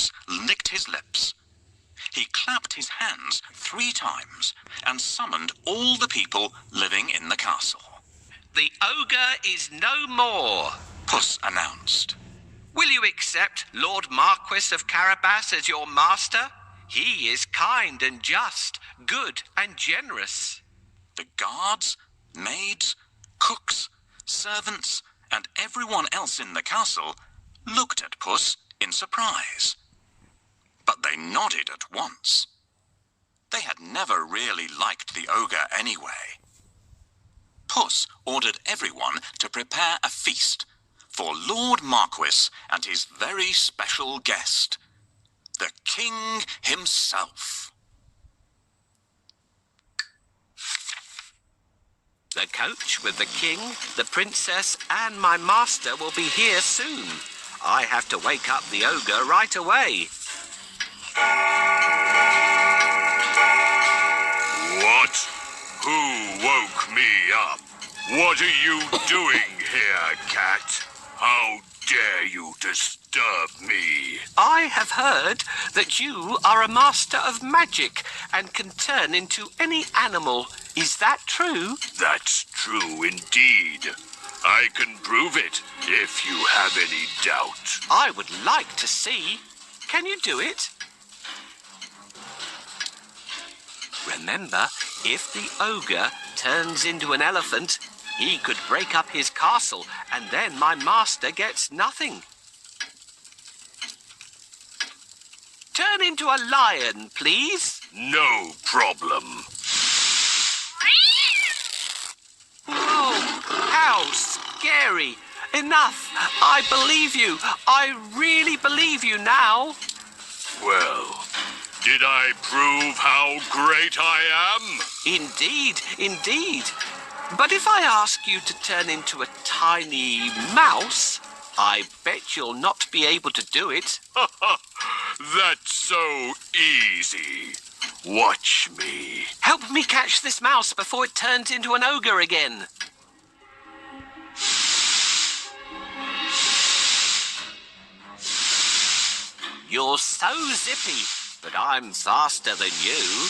Puss licked his lips. He clapped his hands 3 times and summoned all the people living in the castle. The ogre is no more, Puss announced. Will you accept Lord Marquis of Carabas as your master? He is kind and just, good and generous. The guards, maids, cooks, servants, and everyone else in the castle looked at Puss in surprise. But they nodded at once. They had never really liked the ogre anyway. Puss ordered everyone to prepare a feast for Lord Marquis and his very special guest, the king himself. The coach with the king, the princess, and my master will be here soon. I have to wake up the ogre right away. What? Who woke me up? What are you doing here, cat? How dare you disturb me? I have heard that you are a master of magic and can turn into any animal. Is that true? That's true indeed. I can prove it if you have any doubt. I would like to see. Can you do it? Remember, if the ogre turns into an elephant, he could break up his castle, and then my master gets nothing. Turn into a lion, please. No problem. Oh, how scary. Enough. I believe you. I really believe you now. Well, did I prove how great I am? Indeed, indeed. But if I ask you to turn into a tiny mouse, I bet you'll not be able to do it. That's so easy. Watch me. Help me catch this mouse before it turns into an ogre again. You're so zippy, but I'm faster than you.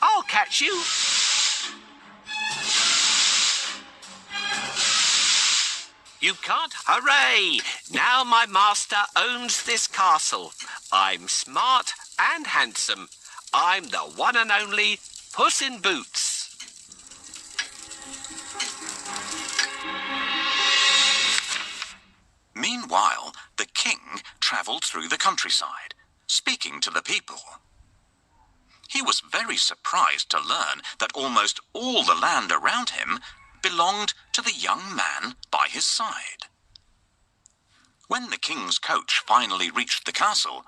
I'll catch you. You can't. Hooray! Now my master owns this castle. I'm smart and handsome. I'm the one and only Puss in Boots. Meanwhile, the king travelled through the countryside, speaking to the people. He was very surprised to learn that almost all the land around him belonged to the young man by his side. When the king's coach finally reached the castle,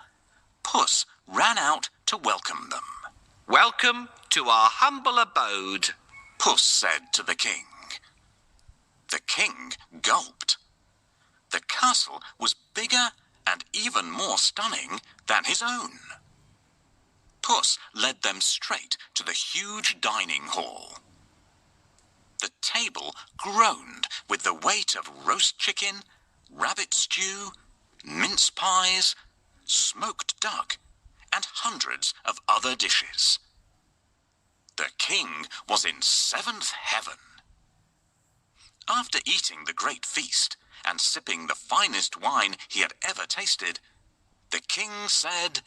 Puss ran out to welcome them. Welcome to our humble abode, Puss said to the king. The king gulped. The castle was bigger and even more stunning than his own. Puss led them straight to the huge dining hall. The table groaned with the weight of roast chicken, rabbit stew, mince pies, smoked duck, and hundreds of other dishes. The king was in 7th heaven. After eating the great feast and sipping the finest wine he had ever tasted, the king said,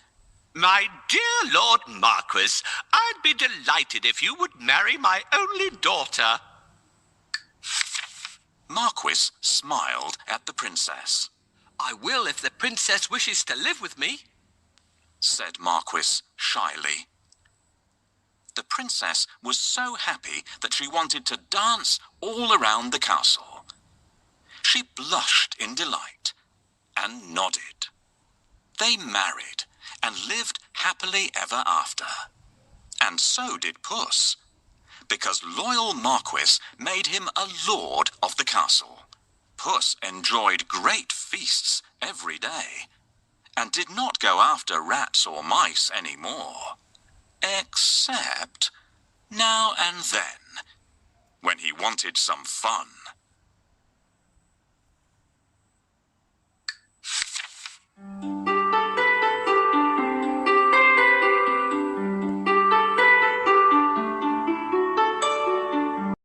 My dear Lord Marquis, I'd be delighted if you would marry my only daughter. Marquis smiled at the princess. I will if the princess wishes to live with me, said Marquis shyly. The princess was so happy that she wanted to dance all around the castle. She blushed in delight and nodded. They married and lived happily ever after. And so did Puss, because loyal Marquis made him a lord of the castle. Puss enjoyed great feasts every day, and did not go after rats or mice any more, except now and then, when he wanted some fun.